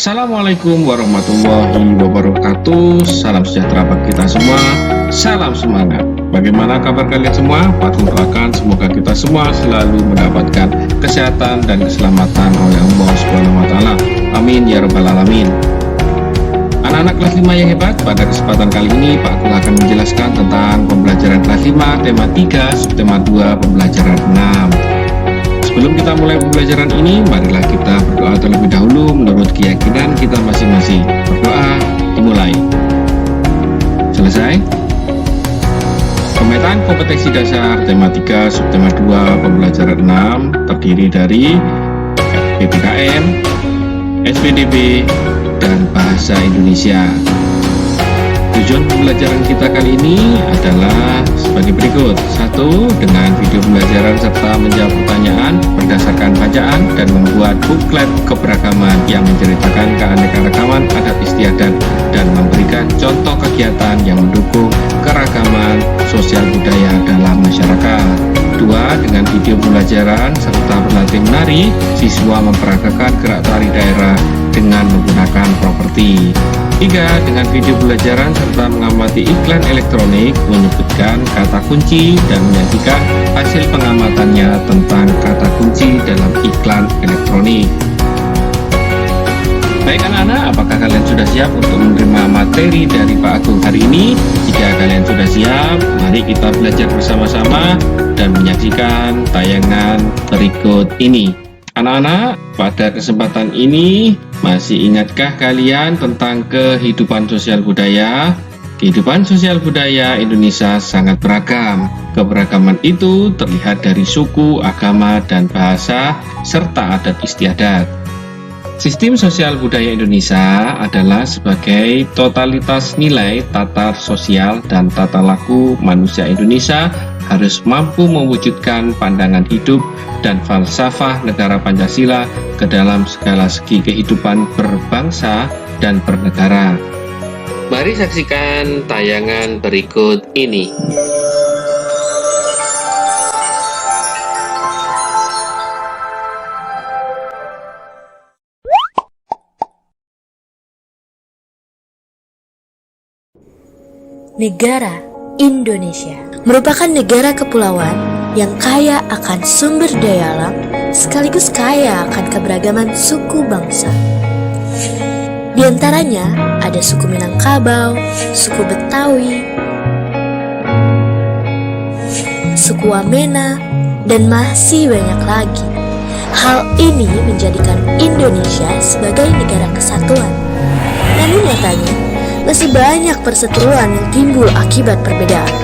Assalamualaikum warahmatullahi wabarakatuh. Salam sejahtera bagi kita semua. Salam semangat. Bagaimana kabar kalian semua? Patut doakan semoga kita semua selalu mendapatkan kesehatan dan keselamatan oleh Allah Subhanahu wa taala. Amin ya rabbal alamin. Anak-anak kelas 5 yang hebat, pada kesempatan kali ini Pak Agung akan menjelaskan tentang pembelajaran kelas 5 tema 3 subtema 2 pembelajaran 6. Sebelum kita mulai pembelajaran ini, marilah kita berdoa terlebih dahulu menurut keyakinan kita masing-masing. Berdoa dimulai. Selesai. Pemetaan kompetensi dasar tema 3 subtema 2 pembelajaran 6 terdiri dari PPKN, SPDB, dan Bahasa Indonesia. Tujuan pembelajaran kita kali ini adalah sebagai berikut. 1. Dengan video pembelajaran serta menjawab pertanyaan berdasarkan bacaan dan membuat buklet keberagaman yang menceritakan keanekaragaman adat istiadat dan memberikan contoh kegiatan yang mendukung keragaman sosial budaya dalam masyarakat. 2. Dengan video pembelajaran serta berlatih menari, siswa memperagakan gerak tari daerah dengan menggunakan properti. 3. Dengan video pembelajaran serta mengamati iklan elektronik, menyebutkan kata kunci dan menyajikan hasil pengamatannya tentang kata kunci dalam iklan elektronik. Baik anak-anak, apakah kalian sudah siap untuk menerima materi dari Pak Agung hari ini? Jika kalian sudah siap, mari kita belajar bersama-sama dan menyaksikan tayangan berikut ini. Anak-anak, pada kesempatan ini masih ingatkah kalian tentang kehidupan sosial budaya? Kehidupan sosial budaya Indonesia sangat beragam. Keberagaman itu terlihat dari suku, agama, dan bahasa, serta adat istiadat. Sistem sosial budaya Indonesia adalah sebagai totalitas nilai tata sosial dan tata laku manusia Indonesia harus mampu mewujudkan pandangan hidup dan falsafah negara Pancasila ke dalam segala segi kehidupan berbangsa dan bernegara. Mari saksikan tayangan berikut ini. Negara Indonesia merupakan negara kepulauan yang kaya akan sumber daya alam sekaligus kaya akan keberagaman suku bangsa. Di antaranya ada suku Minangkabau, suku Betawi, suku Wamena, dan masih banyak lagi. Hal ini menjadikan Indonesia sebagai negara kesatuan. Namun nyatanya, masih banyak perseteruan yang timbul akibat perbedaan.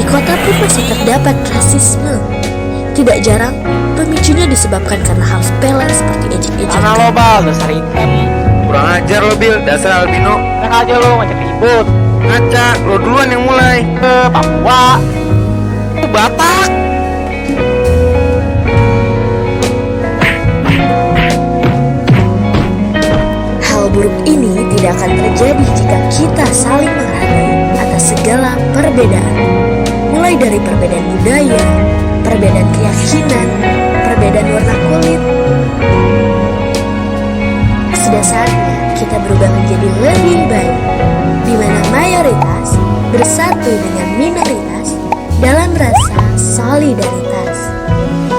Di kota pun masih terdapat rasisme. Tidak jarang, pemicunya disebabkan karena hal sepele seperti ejek-ejekan. Mana lo bal, dasar hitam. Kurang ajar lo Bil, dasar albino. Enak aja lo, ngajak ribut. Ngaca, lo duluan yang mulai. Ke Papua. Batak. Hal buruk ini tidak akan terjadi jika kita saling menghargai atas segala perbedaan. Mulai dari perbedaan budaya, perbedaan keyakinan, perbedaan warna kulit. Sudah saatnya kita berubah menjadi lebih baik, di mana mayoritas bersatu dengan minoritas dalam rasa solidaritas.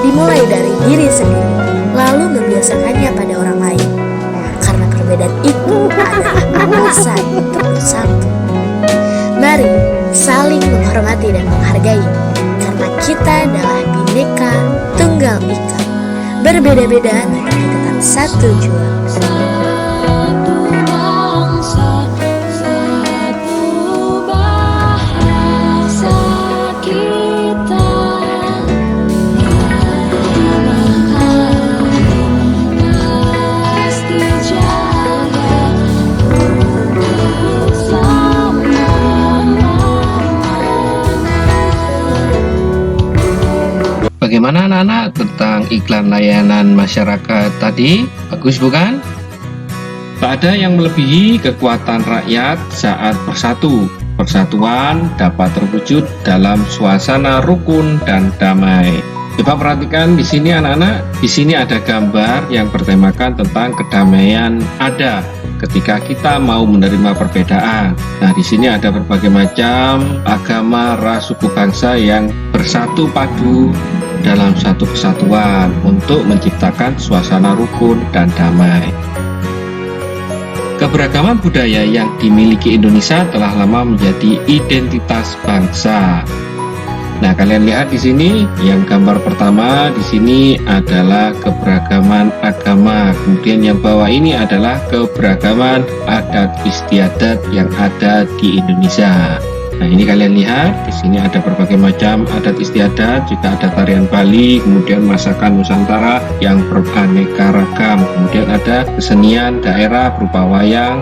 Dimulai dari diri sendiri, lalu membiasakannya pada orang lain. Karena perbedaan itu adalah alasan untuk bersatu. Mari saling menghormati dan menghargai, karena kita adalah Bhinneka Tunggal Ika. Berbeda-beda tetapi tetap satu jua. Bagaimana anak-anak tentang iklan layanan masyarakat tadi? Bagus bukan? Tak ada yang melebihi kekuatan rakyat saat bersatu. Persatuan dapat terwujud dalam suasana rukun dan damai. Coba perhatikan di sini anak-anak, di sini ada gambar yang bertemakan tentang kedamaian ada ketika kita mau menerima perbedaan. Nah, di sini ada berbagai macam agama, ras, suku, bangsa yang bersatu padu dalam satu kesatuan untuk menciptakan suasana rukun dan damai. Keberagaman budaya yang dimiliki Indonesia telah lama menjadi identitas bangsa. Nah, kalian lihat di sini, yang gambar pertama di sini adalah keberagaman agama. Kemudian yang bawah ini adalah keberagaman adat istiadat yang ada di Indonesia. Nah, ini kalian lihat, di sini ada berbagai macam adat istiadat, juga ada tarian Bali, kemudian masakan Nusantara yang beraneka ragam. Kemudian ada kesenian daerah berupa wayang,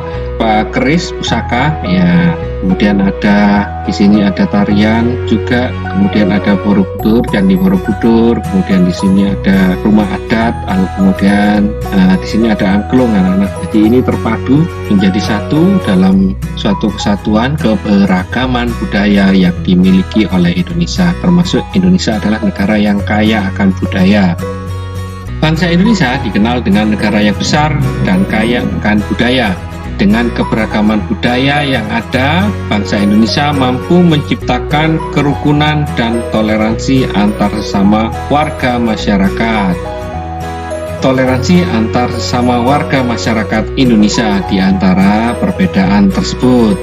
keris, pusaka, ya. Kemudian ada di sini ada tarian juga, kemudian ada Borobudur, Candi Borobudur, kemudian di sini ada rumah adat, kemudian di sini ada angklung anak-anak. Jadi ini terpadu menjadi satu dalam suatu kesatuan keberagaman budaya yang dimiliki oleh Indonesia. Termasuk Indonesia adalah negara yang kaya akan budaya. Bangsa Indonesia dikenal dengan negara yang besar dan kaya akan budaya. Dengan keberagaman budaya yang ada, bangsa Indonesia mampu menciptakan kerukunan dan toleransi antar sesama warga masyarakat. Toleransi antar sesama warga masyarakat Indonesia di antara perbedaan tersebut.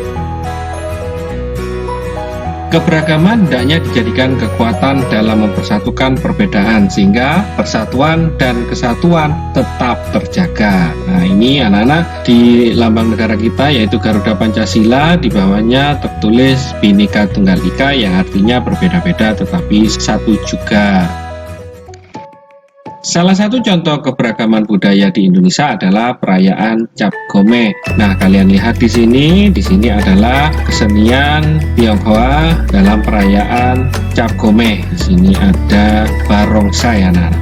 Keberagaman hendaknya dijadikan kekuatan dalam mempersatukan perbedaan sehingga persatuan dan kesatuan tetap terjaga. Nah, ini anak-anak di lambang negara kita yaitu Garuda Pancasila, di bawahnya tertulis Bhinneka Tunggal Ika yang artinya berbeda-beda tetapi satu juga. Salah satu contoh keberagaman budaya di Indonesia adalah perayaan Cap Gomeh. Nah, kalian lihat di sini adalah kesenian Tionghoa dalam perayaan Cap Gomeh. Di sini ada barongsai, anak.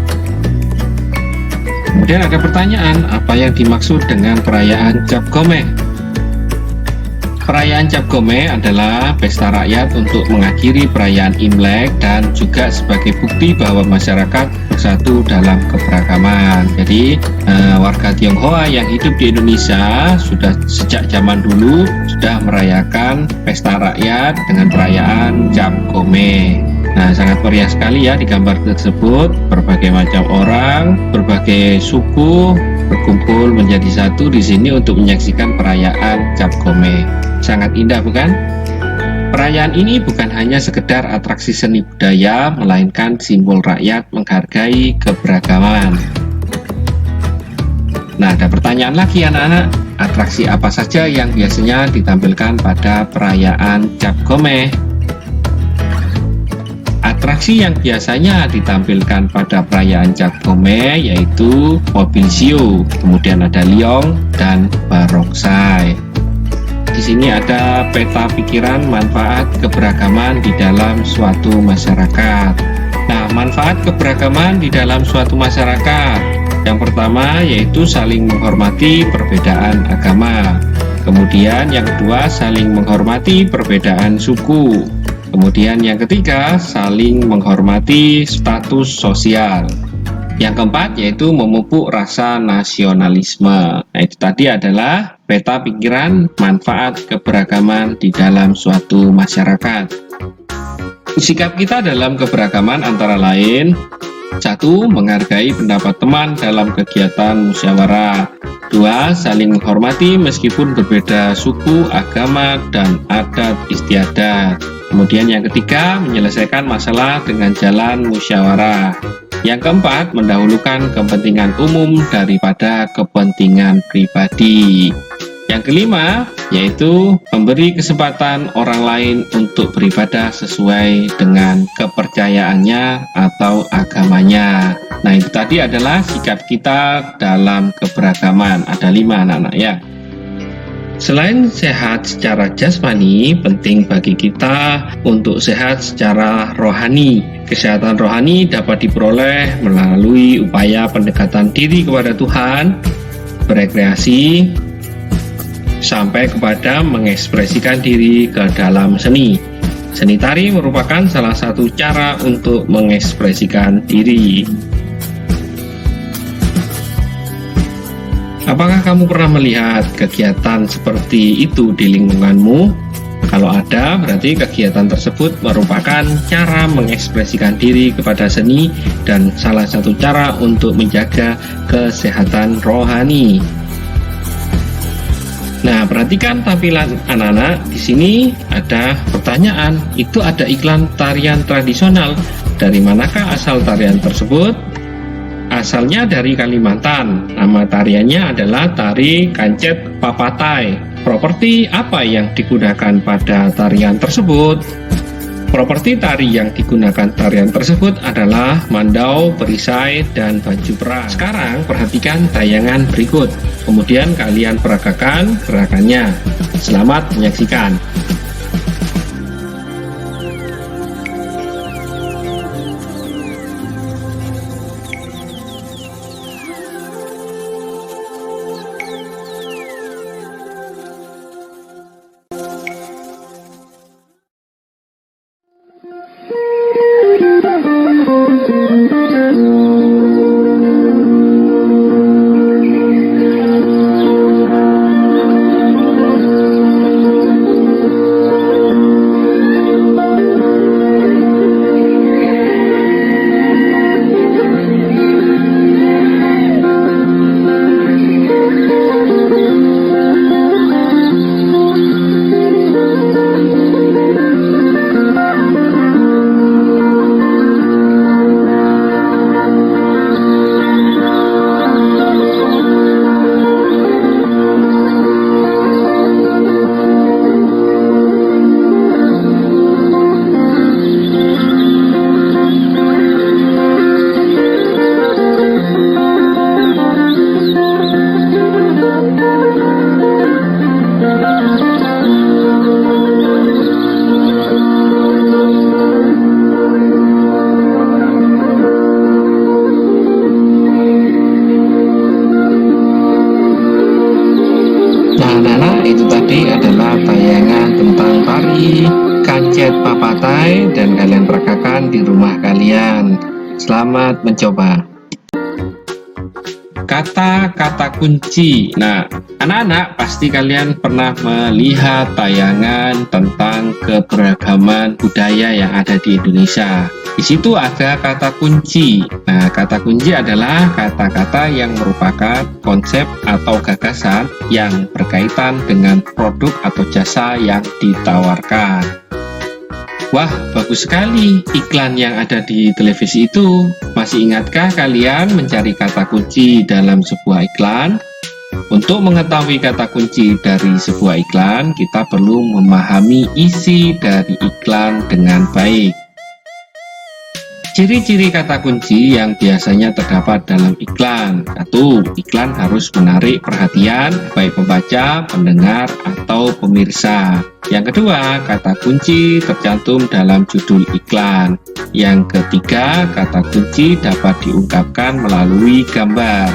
Kemudian ada pertanyaan, apa yang dimaksud dengan perayaan Cap Gomeh? Perayaan Cap Gomeh adalah pesta rakyat untuk mengakhiri perayaan Imlek dan juga sebagai bukti bahwa masyarakat bersatu dalam keberagaman. Jadi warga Tionghoa yang hidup di Indonesia sudah sejak zaman dulu sudah merayakan pesta rakyat dengan perayaan Cap Gomeh. Nah, sangat meriah sekali ya di gambar tersebut. Berbagai macam orang, berbagai suku berkumpul menjadi satu di sini untuk menyaksikan perayaan Cap Gomeh. Sangat indah, bukan? Perayaan ini bukan hanya sekedar atraksi seni budaya, melainkan simbol rakyat menghargai keberagaman. Nah, ada pertanyaan lagi anak-anak. Atraksi apa saja yang biasanya ditampilkan pada perayaan Cap Gomeh? Atraksi yang biasanya ditampilkan pada perayaan Cap Gomeh yaitu mobil shio, kemudian ada liong dan barongsai. Di sini ada peta pikiran manfaat keberagaman di dalam suatu masyarakat. Nah, manfaat keberagaman di dalam suatu masyarakat. Yang pertama yaitu saling menghormati perbedaan agama. Kemudian yang kedua saling menghormati perbedaan suku. Kemudian yang ketiga saling menghormati status sosial. Yang keempat yaitu memupuk rasa nasionalisme. Nah, itu tadi adalah peta pikiran manfaat keberagaman di dalam suatu masyarakat. Sikap kita dalam keberagaman antara lain: 1. Menghargai pendapat teman dalam kegiatan musyawarah. 2. Saling menghormati meskipun berbeda suku, agama, dan adat istiadat. Kemudian yang ketiga, menyelesaikan masalah dengan jalan musyawarah. Yang keempat, mendahulukan kepentingan umum daripada kepentingan pribadi. Yang kelima, yaitu memberi kesempatan orang lain untuk beribadah sesuai dengan kepercayaannya atau agamanya. Nah, itu tadi adalah sikap kita dalam keberagaman. Ada 5 anak-anak ya. Selain sehat secara jasmani, penting bagi kita untuk sehat secara rohani. Kesehatan rohani dapat diperoleh melalui upaya pendekatan diri kepada Tuhan, berekreasi, sampai kepada mengekspresikan diri ke dalam seni. Seni tari merupakan salah satu cara untuk mengekspresikan diri. Apakah kamu pernah melihat kegiatan seperti itu di lingkunganmu? Kalau ada, berarti kegiatan tersebut merupakan cara mengekspresikan diri kepada seni dan salah satu cara untuk menjaga kesehatan rohani. Nah, perhatikan tampilan anak-anak. Di sini ada pertanyaan. Itu ada iklan tarian tradisional. Dari manakah asal tarian tersebut? Asalnya dari Kalimantan. Nama tariannya adalah tari kancet papatai. Properti apa yang digunakan pada tarian tersebut? Properti tari yang digunakan tarian tersebut adalah mandau, perisai, dan baju perang. Sekarang perhatikan tayangan berikut. Kemudian kalian peragakan gerakannya. Selamat menyaksikan. Nah, itu tadi adalah tayangan tentang tari kancet papatai dan kalian peragakan di rumah kalian. Selamat mencoba. Kata-kata kunci. Nah, anak-anak pasti kalian pernah melihat tayangan tentang keberagaman budaya yang ada di Indonesia. Di situ ada kata kunci. Nah, kata kunci adalah kata-kata yang merupakan konsep atau gagasan yang berkaitan dengan produk atau jasa yang ditawarkan. Wah, bagus sekali iklan yang ada di televisi itu. Masih ingatkah kalian mencari kata kunci dalam sebuah iklan? Untuk mengetahui kata kunci dari sebuah iklan, kita perlu memahami isi dari iklan dengan baik. Ciri-ciri kata kunci yang biasanya terdapat dalam iklan. 1. Iklan harus menarik perhatian baik pembaca, pendengar, atau pemirsa. Yang kedua, kata kunci tercantum dalam judul iklan. Yang ketiga, kata kunci dapat diungkapkan melalui gambar.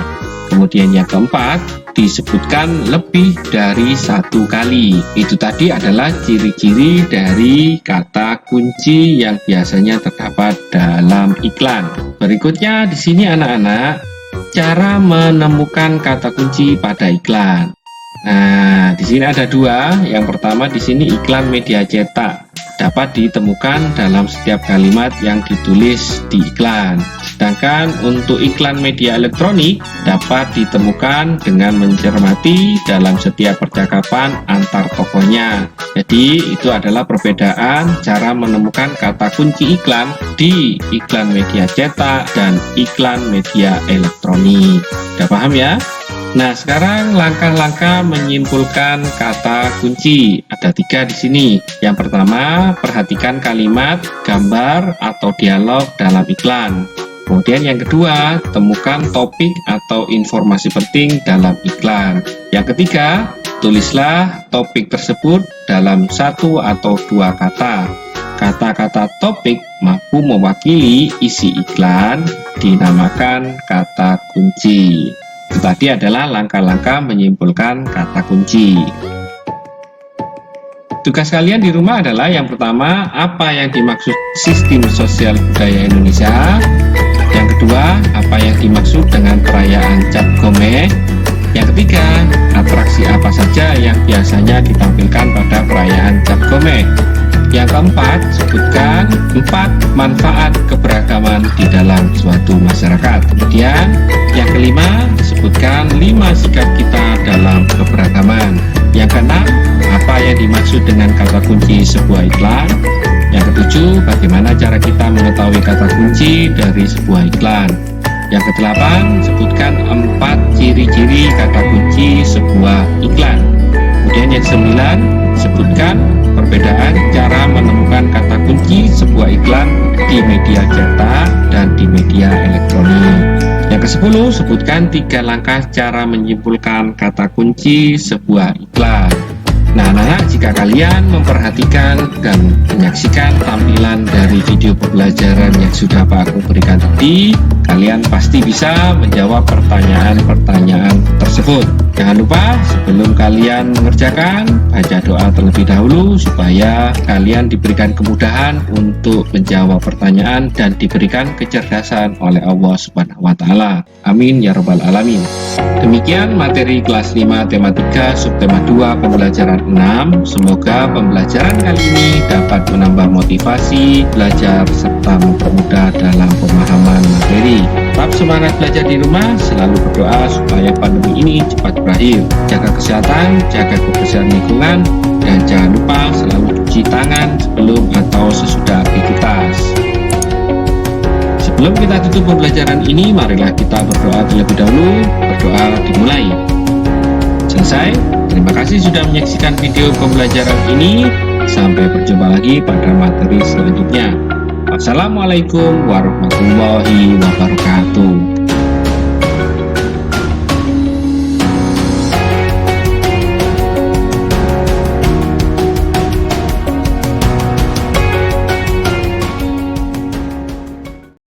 Kemudian yang keempat, disebutkan lebih dari satu kali. Itu tadi adalah ciri-ciri dari kata kunci yang biasanya terdapat dalam iklan. Berikutnya di sini anak-anak, cara menemukan kata kunci pada iklan. Nah, di sini ada dua. Yang pertama di sini iklan media cetak dapat ditemukan dalam setiap kalimat yang ditulis di iklan. Sedangkan untuk iklan media elektronik dapat ditemukan dengan mencermati dalam setiap percakapan antar tokohnya. Jadi itu adalah perbedaan cara menemukan kata kunci iklan di iklan media cetak dan iklan media elektronik. Sudah paham ya? Nah, sekarang langkah-langkah menyimpulkan kata kunci. Ada 3 di sini. Yang pertama, perhatikan kalimat, gambar, atau dialog dalam iklan. Kemudian yang kedua, temukan topik atau informasi penting dalam iklan. Yang ketiga, tulislah topik tersebut dalam 1 atau 2 kata. Kata-kata topik mampu mewakili isi iklan, dinamakan kata kunci. Itu tadi adalah langkah-langkah menyimpulkan kata kunci. Tugas kalian di rumah adalah yang pertama, apa yang dimaksud sistem sosial budaya Indonesia. Yang kedua, apa yang dimaksud dengan perayaan Cap Gomeh. Yang ketiga, atraksi apa saja yang biasanya ditampilkan pada perayaan Cap Gomeh. Yang keempat, sebutkan 4 manfaat keberagaman di dalam suatu masyarakat. Kemudian, yang kelima, sebutkan 5 sikap kita dalam keberagaman. Yang keenam, apa yang dimaksud dengan kata kunci sebuah iklan. Yang ketujuh, bagaimana cara kita mengetahui kata kunci dari sebuah iklan. Yang kedelapan, sebutkan 4 ciri-ciri kata kunci sebuah iklan. Kemudian yang kesembilan, sebutkan perbedaan cara menemukan kata kunci sebuah iklan di media cetak dan di media elektronik. Yang ke-10, sebutkan 3 langkah cara menyimpulkan kata kunci sebuah iklan. Nah, anak-anak, jika kalian memperhatikan dan menyaksikan tampilan dari video pembelajaran yang sudah Pak Agung berikan tadi, kalian pasti bisa menjawab pertanyaan-pertanyaan tersebut. Jangan lupa, sebelum kalian mengerjakan, baca doa terlebih dahulu supaya kalian diberikan kemudahan untuk menjawab pertanyaan dan diberikan kecerdasan oleh Allah Subhanahu wa Ta'ala. Amin ya Rabbal 'Alamin. Demikian materi kelas 5 tema 3 subtema 2 pembelajaran 6. Semoga pembelajaran kali ini dapat menambah motivasi belajar serta mempermudah dalam pemahaman materi. Tetap semangat belajar di rumah, selalu berdoa supaya pandemi ini cepat berakhir. Jaga kesehatan, jaga kebersihan lingkungan, dan jangan lupa selalu cuci tangan sebelum atau sesudah aktivitas. Sebelum kita tutup pembelajaran ini, marilah kita berdoa terlebih dahulu. Berdoa dimulai. Selesai. Terima kasih sudah menyaksikan video pembelajaran ini. Sampai berjumpa lagi pada materi selanjutnya. Wassalamualaikum warahmatullahi wabarakatuh.